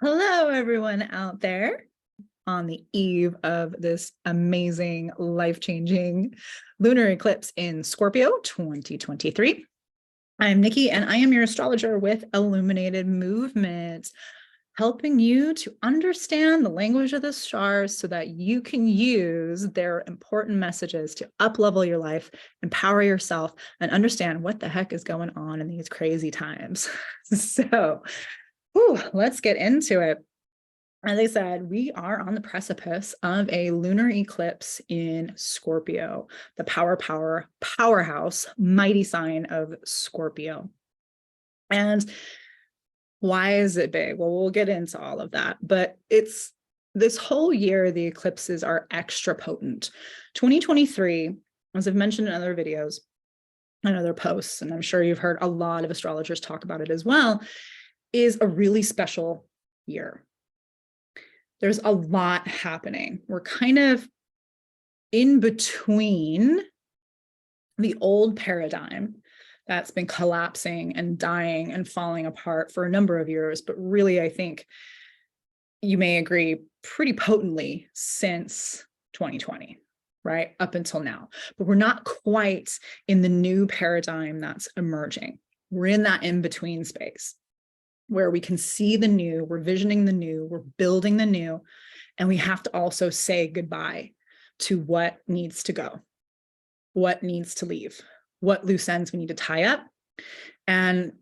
Hello, everyone out there on the eve of this amazing, life-changing lunar eclipse in Scorpio 2023. I'm Nikki, and I am your astrologer with Illuminated Movement, helping you to understand the language of the stars so that you can use their important messages to up-level your life, empower yourself, and understand what the heck is going on in these crazy times. So, let's get into it. As I said, we are on the precipice of a lunar eclipse in Scorpio, the powerhouse, mighty sign of Scorpio. And why is it big? Well, we'll get into all of that, but it's this whole year, the eclipses are extra potent. 2023, as I've mentioned in other videos and other posts, and I'm sure you've heard a lot of astrologers talk about it as well, is a really special year. There's a lot happening. We're kind of in between the old paradigm that's been collapsing and dying and falling apart for a number of years, but really, I think you may agree, pretty potently since 2020, right? Up until now. But we're not quite in the new paradigm that's emerging. We're in that in-between space where we can see the new, we're visioning the new, we're building the new, and we have to also say goodbye to what needs to go, what needs to leave, what loose ends we need to tie up. And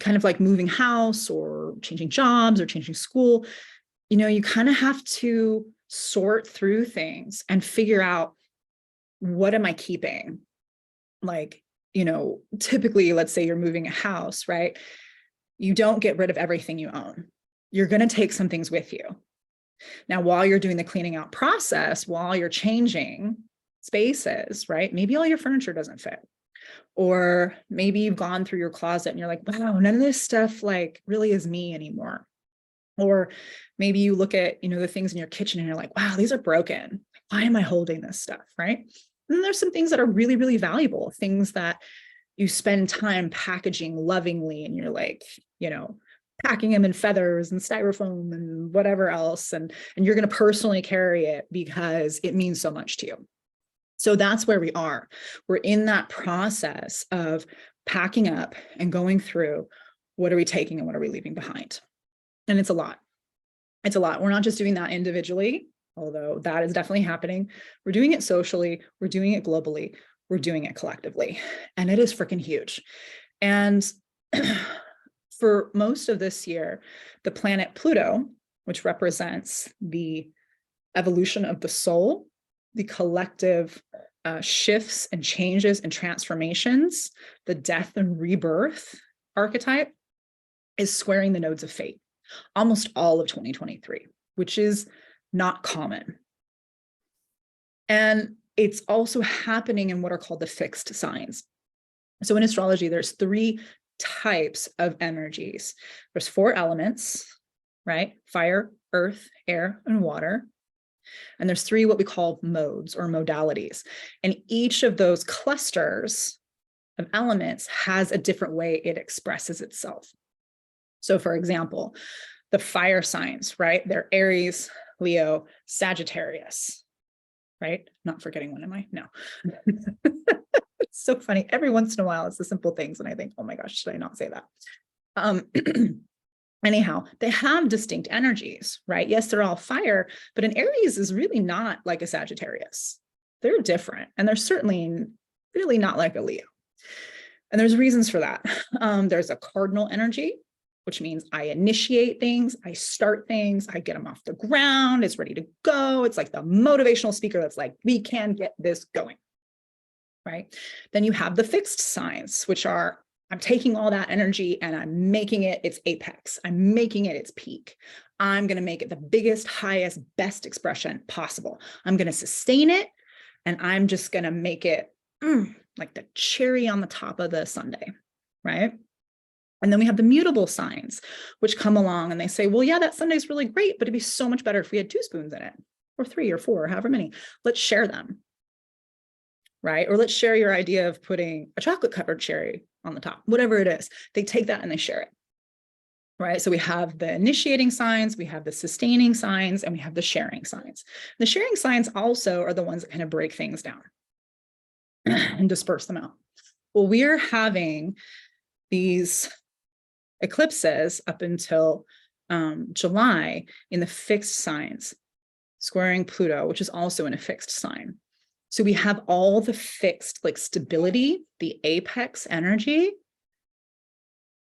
kind of like moving house or changing jobs or changing school, you kind of have to sort through things and figure out, what am I keeping? Like, typically, let's say you're moving a house, right? You don't get rid of everything you own. You're going to take some things with you. Now, while you're doing the cleaning out process, while you're changing spaces, right? Maybe all your furniture doesn't fit. Or maybe you've gone through your closet and you're like, wow, none of this stuff like really is me anymore. Or maybe you look at, the things in your kitchen and you're like, wow, these are broken. Why am I holding this stuff, right? And then there's some things that are really, really valuable, things that you spend time packaging lovingly, and you're like, packing them in feathers and styrofoam and whatever else. And you're going to personally carry it because it means so much to you. So that's where we are. We're in that process of packing up and going through, what are we taking and what are we leaving behind? And it's a lot. It's a lot. We're not just doing that individually, although that is definitely happening. We're doing it socially. We're doing it globally. We're doing it collectively, and it is freaking huge. And for most of this year, the planet Pluto, which represents the evolution of the soul, the collective shifts and changes and transformations, the death and rebirth archetype, is squaring the nodes of fate almost all of 2023, which is not common. And it's also happening in what are called the fixed signs. So in astrology, there's 3 types of energies. There's 4 elements, right? Fire, earth, air, and water. And there's 3 what we call modes or modalities. And each of those clusters of elements has a different way it expresses itself. So for example, the fire signs, right? They're Aries, Leo, Sagittarius. Right? Not forgetting one, am I? No. It's so funny. Every once in a while, it's the simple things. And I think, oh my gosh, should I not say that? Anyhow, they have distinct energies, right? Yes, they're all fire, but an Aries is really not like a Sagittarius. They're different. And they're certainly really not like a Leo. And there's reasons for that. There's a cardinal energy, which means I initiate things, I start things, I get them off the ground, it's ready to go. It's like the motivational speaker that's like, we can get this going, right? Then you have the fixed signs, which are, I'm taking all that energy and I'm making it its apex. I'm making it its peak. I'm going to make it the biggest, highest, best expression possible. I'm going to sustain it, and I'm just going to make it like the cherry on the top of the sundae, right? And then we have the mutable signs, which come along and they say, well, yeah, that sundae is really great, but it'd be so much better if we had 2 spoons in it, or 3 or 4, or however many. Let's share them, right? Or let's share your idea of putting a chocolate covered cherry on the top, whatever it is. They take that and they share it. right? So we have the initiating signs, we have the sustaining signs, and we have the sharing signs. The sharing signs also are the ones that kind of break things down and disperse them out. Well, we're having these eclipses up until July in the fixed signs, squaring Pluto, which is also in a fixed sign. So we have all the fixed, like stability, the apex energy,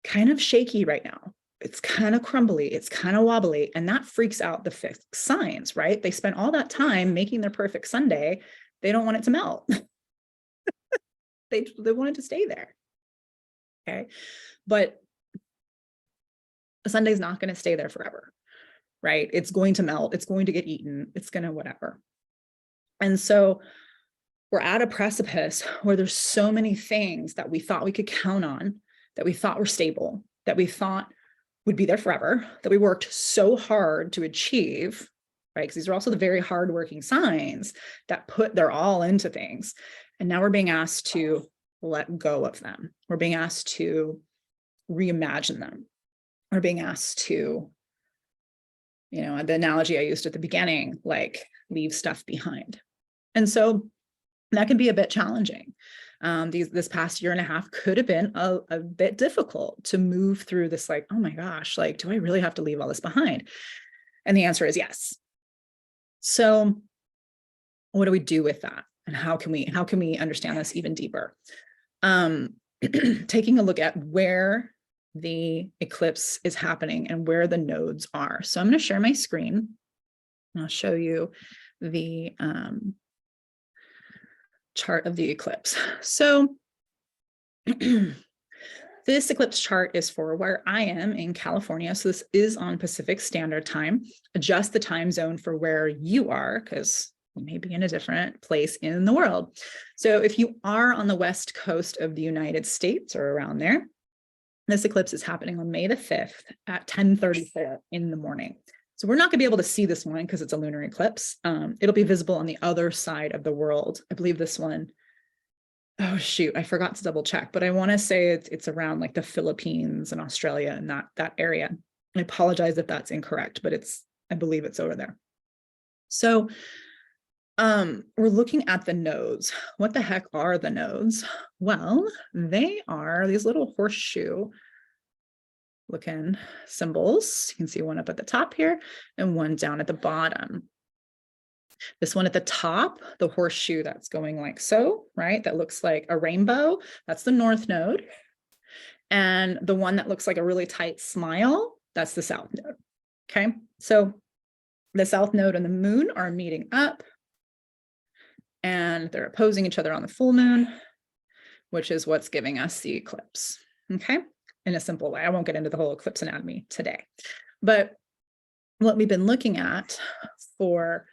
kind of shaky right now. It's kind of crumbly, it's kind of wobbly, and that freaks out the fixed signs, right? They spent all that time making their perfect Sunday. They don't want it to melt. they want it to stay there. Okay. But a Sunday's not going to stay there forever, right? It's going to melt, it's going to get eaten, it's going to whatever. And so we're at a precipice where there's so many things that we thought we could count on, that we thought were stable, that we thought would be there forever, that we worked so hard to achieve, right? Because these are also the very hardworking signs that put their all into things. And now we're being asked to let go of them. We're being asked to reimagine them. We're being asked to, you know, the analogy I used at the beginning, like leave stuff behind. And so that can be a bit challenging. This past year and a half could have been a bit difficult to move through this, like, oh my gosh, like, do I really have to leave all this behind? And the answer is yes. So what do we do with that? And how can we understand this even deeper? Taking a look at where the eclipse is happening and where the nodes are. So I'm going to share my screen. And I'll show you the chart of the eclipse. So this eclipse chart is for where I am in California. So this is on Pacific Standard Time. Adjust the time zone for where you are, because you may be in a different place in the world. So if you are on the West Coast of the United States or around there, this eclipse is happening on May the 5th at 10:34 in the morning. So we're not going to be able to see this one because it's a lunar eclipse. It'll be visible on the other side of the world. I believe this one, oh shoot, I forgot to double check, but I want to say it's around like the Philippines and Australia and that area. I apologize if that's incorrect, but I believe it's over there. So we're looking at the nodes. What the heck are the nodes? Well, they are these little horseshoe looking symbols. You can see one up at the top here and one down at the bottom. This one at the top, the horseshoe that's going like so, right? That looks like a rainbow. That's the north node. And the one that looks like a really tight smile, that's the south node. Okay. So the south node and the moon are meeting up and they're opposing each other on the full moon, which is what's giving us the eclipse. Okay. In a simple way. I won't get into the whole eclipse anatomy today, but what we've been looking at for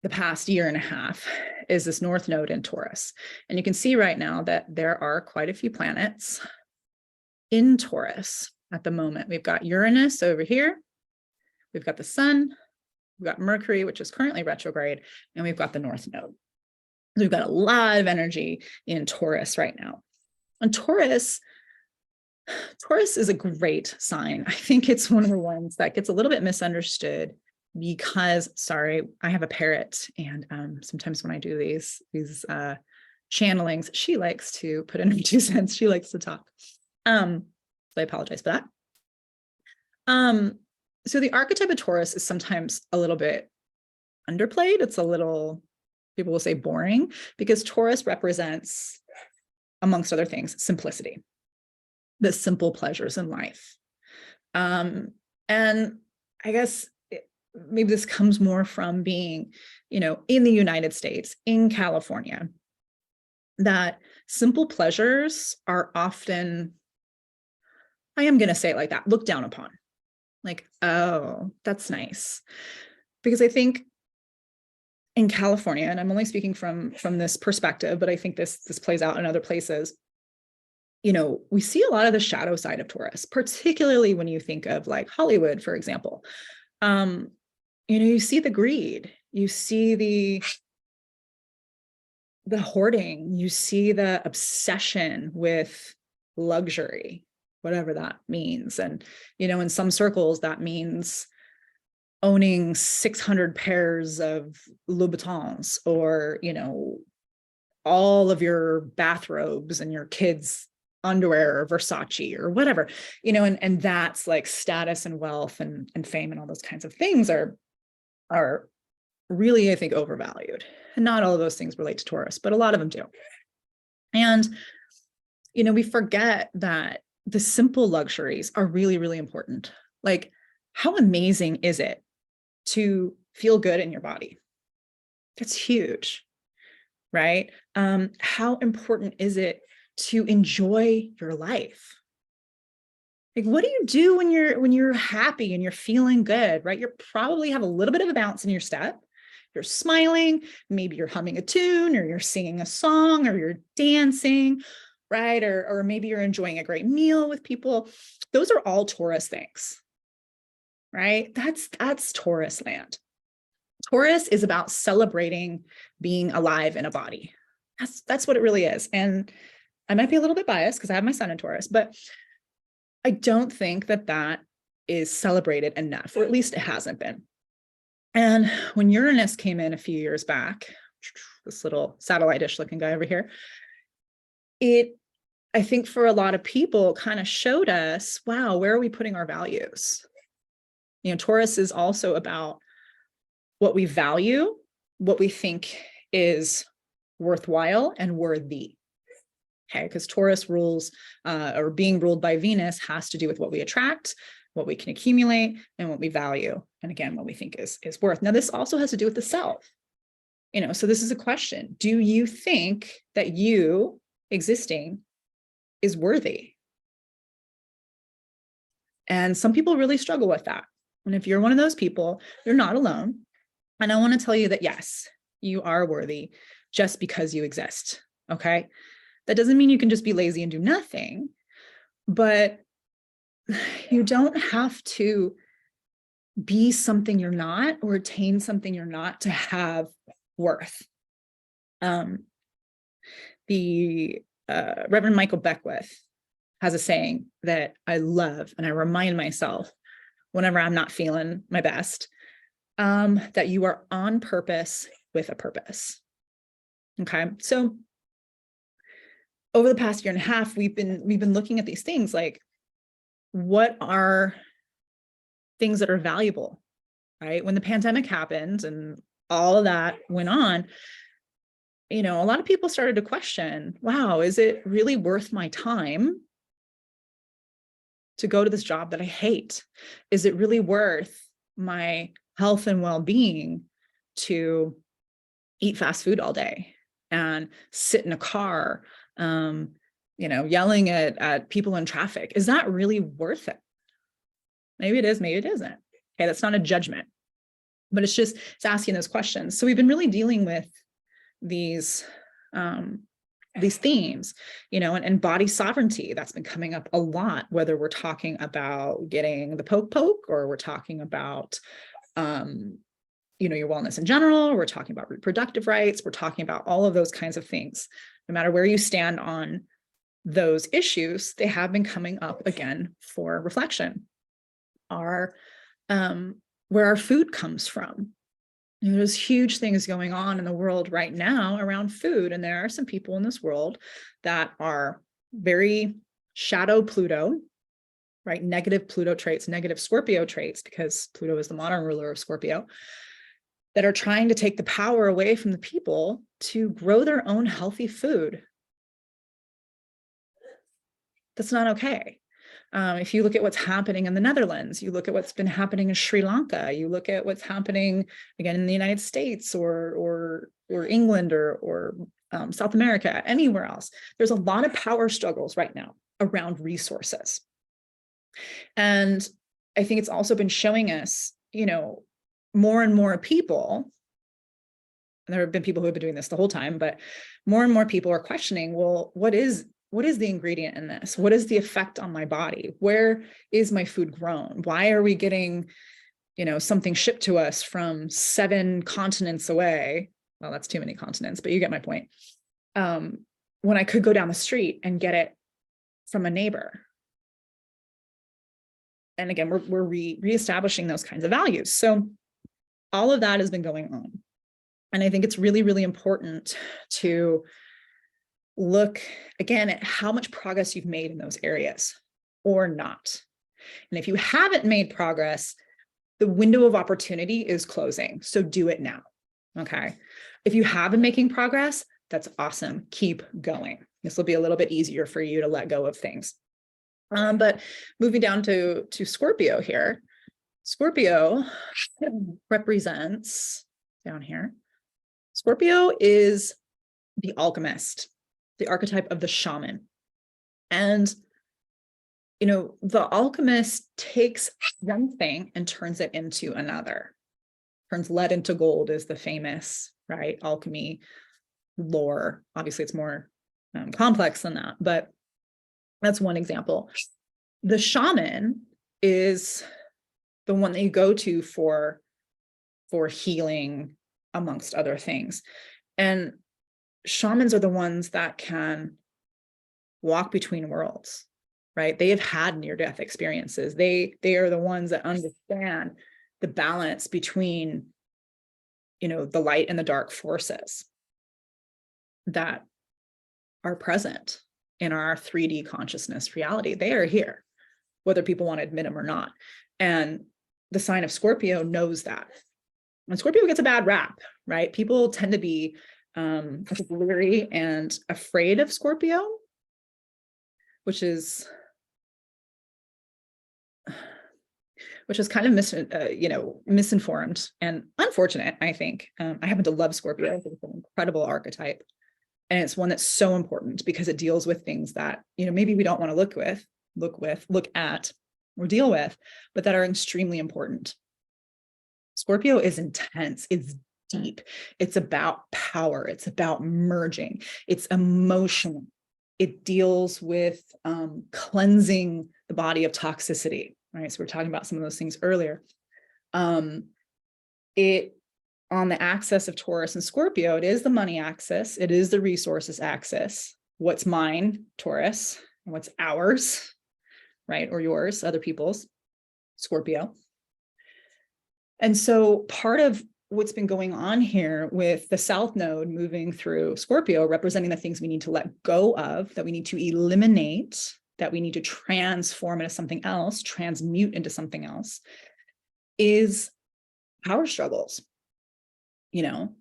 the past year and a half is this north node in Taurus. And you can see right now that there are quite a few planets in Taurus at the moment. We've got Uranus over here. We've got the sun. We've got Mercury, which is currently retrograde, and we've got the north node. So we've got a lot of energy in Taurus right now. And Taurus is a great sign. I think it's one of the ones that gets a little bit misunderstood because, sorry, I have a parrot, and sometimes when I do these channelings, she likes to put in her 2 cents. She likes to talk. So I apologize for that. So the archetype of Taurus is sometimes a little bit underplayed. It's a little, people will say boring, because Taurus represents, amongst other things, simplicity, the simple pleasures in life. And I guess maybe this comes more from being, in the United States, in California, that simple pleasures are often, I am going to say it like that, looked down upon. Like, oh, that's nice. Because I think in California, and I'm only speaking from this perspective, but I think this plays out in other places, we see a lot of the shadow side of Taurus, particularly when you think of like Hollywood, for example. You see the greed, you see the hoarding, you see the obsession with luxury, whatever that means. And, in some circles, that means owning 600 pairs of Louboutins, or, all of your bathrobes and your kids' underwear or Versace or whatever, and that's like status and wealth and fame and all those kinds of things are really, I think, overvalued. And not all of those things relate to Taurus, but a lot of them do. And, we forget that the simple luxuries are really, really important. Like, how amazing is it to feel good in your body? That's huge, right? How important is it to enjoy your life? Like, what do you do when you're happy and you're feeling good, right? You probably have a little bit of a bounce in your step. You're smiling, maybe you're humming a tune, or you're singing a song, or you're dancing, right? Or maybe you're enjoying a great meal with people. Those are all Taurus things, right? That's Taurus land. Taurus is about celebrating being alive in a body. That's what it really is. And I might be a little bit biased because I have my sun in Taurus, but I don't think that is celebrated enough, or at least it hasn't been. And when Uranus came in a few years back, this little satellite-ish looking guy over here, I think for a lot of people kind of showed us, wow, where are we putting our values? Taurus is also about what we value, what we think is worthwhile and worthy. Okay, because Taurus rules, or being ruled by Venus, has to do with what we attract, what we can accumulate, and what we value. And again, what we think is worth. Now, this also has to do with the self. So this is a question. Do you think that you existing is worthy? And some people really struggle with that. And if you're one of those people, you're not alone. And I want to tell you that, yes, you are worthy just because you exist. Okay. That doesn't mean you can just be lazy and do nothing, but you don't have to be something you're not, or attain something you're not, to have worth. The Reverend Michael Beckwith has a saying that I love, and I remind myself whenever I'm not feeling my best, that you are on purpose with a purpose. Okay, so over the past year and a half, we've been looking at these things like, what are things that are valuable, right? When the pandemic happened and all of that went on, a lot of people started to question, wow, is it really worth my time to go to this job that I hate? Is it really worth my health and well-being to eat fast food all day and sit in a car, yelling at people in traffic? Is that really worth it? Maybe it is, maybe it isn't. Okay, that's not a judgment, but it's asking those questions. So we've been really dealing with these themes, and body sovereignty. That's been coming up a lot, whether we're talking about getting the poke, or we're talking about, your wellness in general. We're talking about reproductive rights. We're talking about all of those kinds of things. No matter where you stand on those issues, they have been coming up again for reflection. Where our food comes from. There's huge things going on in the world right now around food. And there are some people in this world that are very shadow Pluto, right? Negative Pluto traits, negative Scorpio traits, because Pluto is the modern ruler of Scorpio, that are trying to take the power away from the people to grow their own healthy food. That's not okay. If you look at what's happening in the Netherlands, you look at what's been happening in Sri Lanka, you look at what's happening again in the United States or England or South America, anywhere else, there's a lot of power struggles right now around resources. And I think it's also been showing us, more and more people, and there have been people who have been doing this the whole time, but more and more people are questioning, well, what is the ingredient in this? What is the effect on my body? Where is my food grown? Why are we getting, something shipped to us from 7 continents away? Well, that's too many continents, but you get my point. When I could go down the street and get it from a neighbor, And again, we're reestablishing those kinds of values. So all of that has been going on. And I think it's really, really important to look again at how much progress you've made in those areas or not. And if you haven't made progress, the window of opportunity is closing. So do it now. Okay. If you have been making progress, that's awesome. Keep going. This will be a little bit easier for you to let go of things. But moving down to Scorpio here, Scorpio represents down here. Scorpio is the alchemist, the archetype of the shaman. And, you know, the alchemist takes one thing and turns it into another. Turns lead into gold is the famous, right, alchemy lore. Obviously, it's more complex than that, but that's one example. The shaman is the one that you go to for healing, amongst other things. And shamans are the ones that can walk between worlds, right? They have had near-death experiences. They are the ones that understand the balance between, you know, the light and the dark forces that are present in our 3D consciousness reality. They are here, whether people want to admit them or not. And the sign of Scorpio knows that. And Scorpio gets a bad rap, right? People tend to be leery and afraid of Scorpio, which is kind of misinformed and unfortunate, I think. I happen to love Scorpio. I think it's an incredible archetype. And it's one that's so important because it deals with things that, you know, maybe we don't want to look at, or deal with, but that are extremely important. Scorpio is intense. It's deep. It's about power. It's about merging. It's emotional. It deals with cleansing the body of toxicity, right? So we're talking about some of those things earlier. It, on the axis of Taurus and Scorpio, it is the money axis. It is the resources axis. What's mine, Taurus, and what's ours, right? Or yours, other people's, Scorpio. And so part of what's been going on here with the South Node moving through Scorpio, representing the things we need to let go of, that we need to eliminate, that we need to transform into something else, transmute into something else, is power struggles. You know,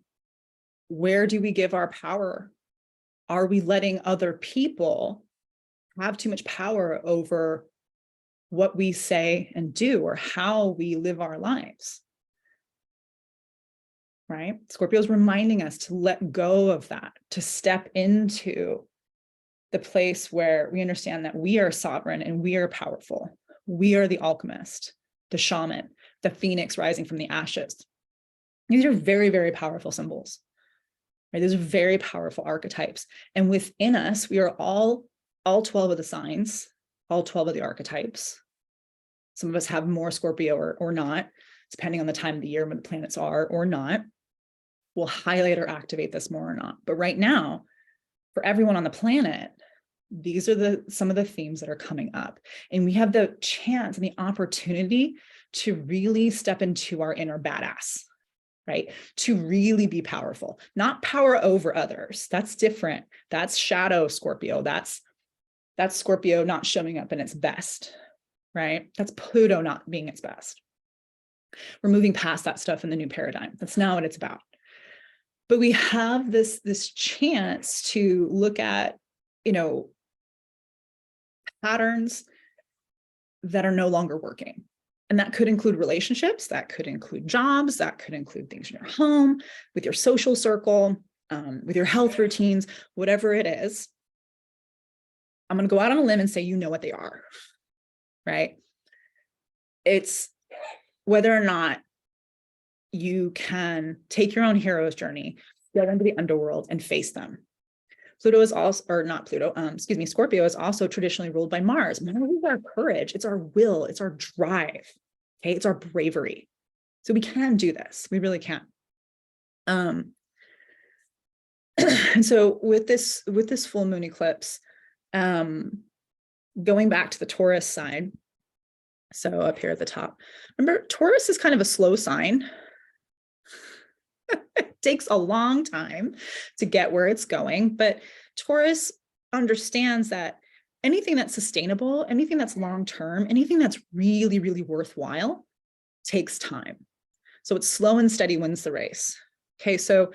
where do we give our power? Are we letting other people have too much power over what we say and do, or how we live our lives? Right? Scorpio is reminding us to let go of that, to step into the place where we understand that we are sovereign and we are powerful. We are the alchemist, the shaman, the phoenix rising from the ashes. These are very, very powerful symbols. Right? These are very powerful archetypes. And within us, we are all 12 of the signs, all 12 of the archetypes. Some of us have more Scorpio or not, depending on the time of the year when the planets are or not. We'll highlight or activate this more or not. But right now, for everyone on the planet, these are some of the themes that are coming up. And we have the chance and the opportunity to really step into our inner badass, right? To really be powerful, not power over others. That's different. That's shadow Scorpio. That's Scorpio not showing up in its best, right? That's Pluto not being its best. We're moving past that stuff in the new paradigm. That's not what it's about. But we have this chance to look at, you know, patterns that are no longer working. And that could include relationships, that could include jobs, that could include things in your home, with your social circle, with your health routines, whatever it is. I'm going to go out on a limb and say, you know what they are, right? It's whether or not you can take your own hero's journey, get into the underworld and face them. Pluto is also, or not Pluto, Scorpio is also traditionally ruled by Mars. Mars is our courage, it's our will, it's our drive, okay? It's our bravery. So we can do this, we really can. And so with this full moon eclipse, going back to the Taurus side, So up here at the top, remember, Taurus is kind of a slow sign. It takes a long time to get where it's going, but Taurus understands that anything that's sustainable, anything that's long-term, anything that's really, really worthwhile takes time. So it's slow and steady wins the race. Okay, so,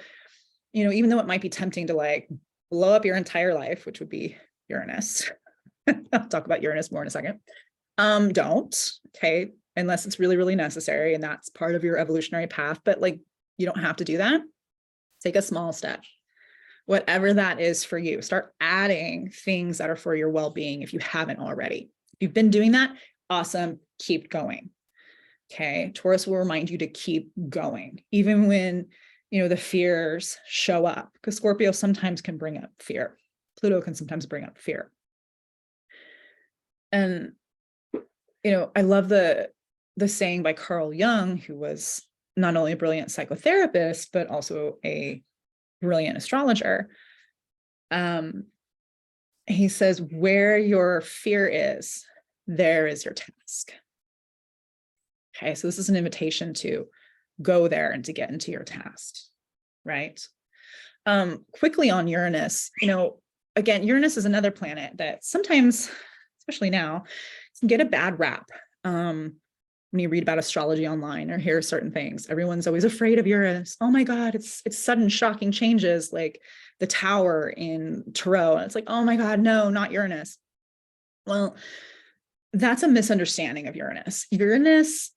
you know, even though it might be tempting to like blow up your entire life, which would be Uranus. I'll talk about Uranus more in a second. Don't, okay, unless it's really, really necessary and that's part of your evolutionary path, but like, you don't have to do that. Take a small step, whatever that is for you. Start adding things that are for your well-being if you haven't already. If you've been doing that, awesome, keep going. Okay, Taurus will remind you to keep going, even when, you know, the fears show up, because Scorpio sometimes can bring up fear. Pluto can sometimes bring up fear. And, you know, I love the saying by Carl Jung, who was not only a brilliant psychotherapist, but also a brilliant astrologer. He says, where your fear is, there is your task. Okay, so this is an invitation to go there and to get into your task, right? Quickly on Uranus, you know, again, Uranus is another planet that sometimes, especially now, can get a bad rap. When you read about astrology online or hear certain things, everyone's always afraid of Uranus. Oh my God, it's sudden shocking changes like the tower in Tarot. And it's like, oh my God, no, not Uranus. Well, that's a misunderstanding of Uranus. Uranus,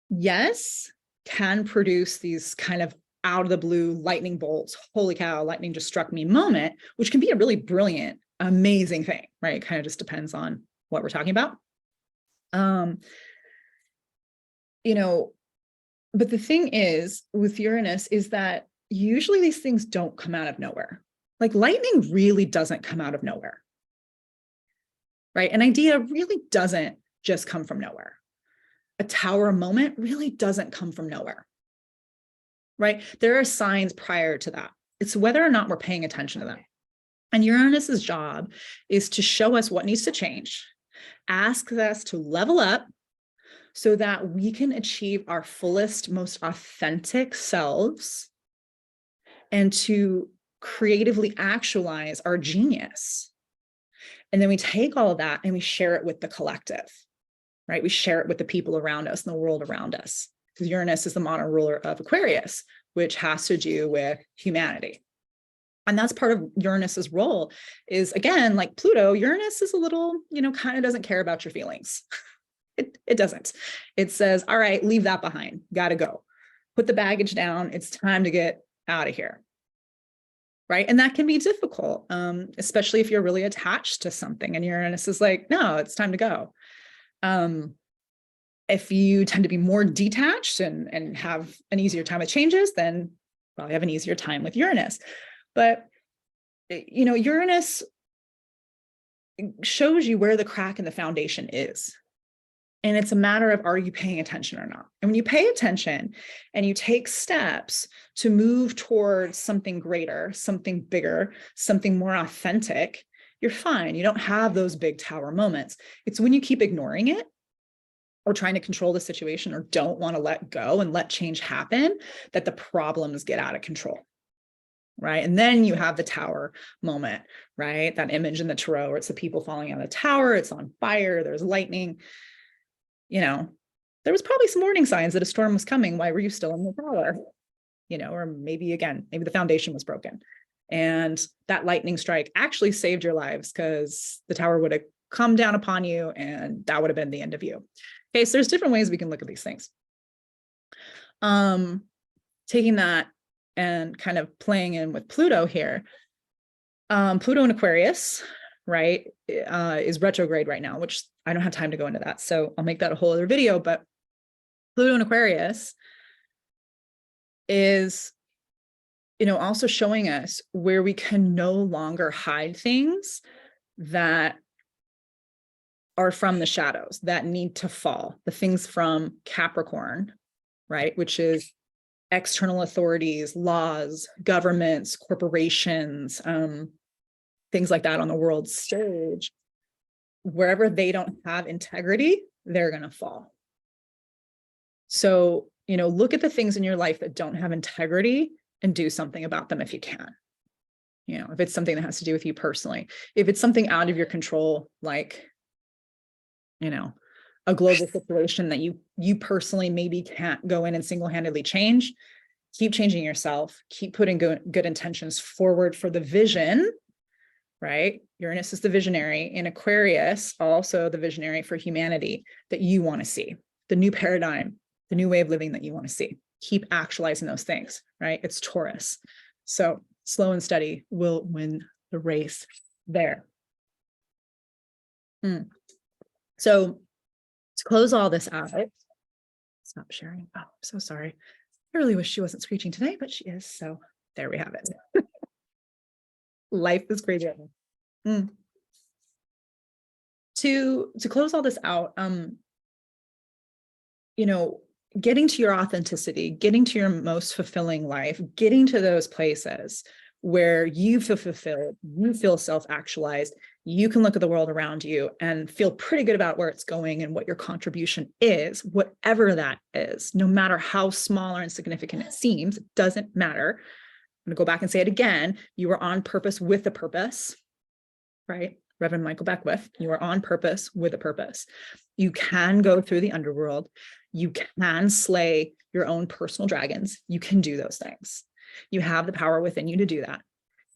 yes, can produce these kind of out of the blue lightning bolts, holy cow, lightning just struck me moment, which can be a really brilliant, amazing thing, right? It kind of just depends on what we're talking about. You know, but the thing is with Uranus is that usually these things don't come out of nowhere. Like lightning really doesn't come out of nowhere, right? An idea really doesn't just come from nowhere. A tower moment really doesn't come from nowhere, right? There are signs prior to that. It's whether or not we're paying attention to them. And Uranus's job is to show us what needs to change, ask us to level up so that we can achieve our fullest, most authentic selves and to creatively actualize our genius. And then we take all of that and we share it with the collective, right? We share it with the people around us and the world around us. Because Uranus is the modern ruler of Aquarius, which has to do with humanity. And that's part of Uranus's role is, again, like Pluto, Uranus is a little, you know, kind of doesn't care about your feelings. It doesn't. It says, all right, leave that behind. Got to go. Put the baggage down. It's time to get out of here. Right. And that can be difficult, especially if you're really attached to something and Uranus is like, no, it's time to go. If you tend to be more detached and have an easier time with changes, then probably have an easier time with Uranus. But, you know, Uranus shows you where the crack in the foundation is. And it's a matter of, are you paying attention or not? And when you pay attention and you take steps to move towards something greater, something bigger, something more authentic, you're fine. You don't have those big tower moments. It's when you keep ignoring it or trying to control the situation or don't want to let go and let change happen that the problems get out of control. Right. And then you have the tower moment, right? That image in the tarot where it's the people falling out of the tower, it's on fire, there's lightning. You know, there was probably some warning signs that a storm was coming. Why were you still in the tower? You know, or maybe again, maybe the foundation was broken. And that lightning strike actually saved your lives because the tower would have come down upon you and that would have been the end of you. Okay, so there's different ways we can look at these things. Taking that and kind of playing in with Pluto here. Pluto in Aquarius, right, is retrograde right now, which I don't have time to go into that. So I'll make that a whole other video, but Pluto in Aquarius is, you know, also showing us where we can no longer hide things that are from the shadows that need to fall, the things from Capricorn, right, which is external authorities, laws, governments, corporations, things like that on the world stage. Wherever they don't have integrity, they're going to fall. So, you know, look at the things in your life that don't have integrity and do something about them if you can. You know, if it's something that has to do with you personally, if it's something out of your control, like, you know, a global situation that you personally maybe can't go in and single-handedly change, keep changing yourself, keep putting good intentions forward for the vision, right? Uranus is the visionary, in Aquarius, also the visionary for humanity that you want to see, the new paradigm, the new way of living that you want to see. Keep actualizing those things, right? It's Taurus. So slow and steady will win the race there. So to close all this out, stop sharing. Oh, I'm so sorry. I really wish she wasn't screeching today, but she is. So there we have it. Life is crazy. To close all this out, you know, getting to your authenticity, getting to your most fulfilling life, getting to those places where you feel fulfilled, you feel self-actualized, you can look at the world around you and feel pretty good about where it's going and what your contribution is, whatever that is, no matter how small or insignificant it seems, it doesn't matter. I'm going to go back and say it again. You are on purpose with a purpose, right? Reverend Michael Beckwith, you are on purpose with a purpose. You can go through the underworld. You can slay your own personal dragons. You can do those things. You have the power within you to do that.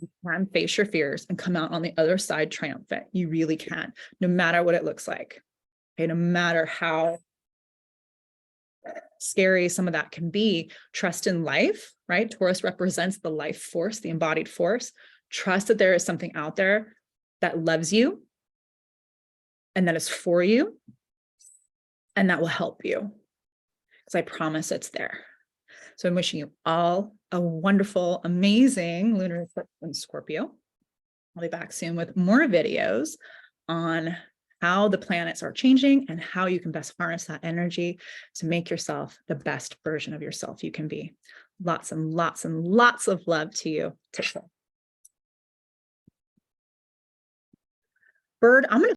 You can face your fears and come out on the other side triumphant. You really can, no matter what it looks like. Okay, no matter how scary some of that can be, trust in life, right? Taurus represents the life force, the embodied force. Trust that there is something out there that loves you and that is for you and that will help you. Because I promise it's there. So I'm wishing you all a wonderful, amazing lunar eclipse in Scorpio. I'll be back soon with more videos on how the planets are changing and how you can best harness that energy to make yourself the best version of yourself you can be. Lots and lots and lots of love to you. Take care. Bird, I'm going to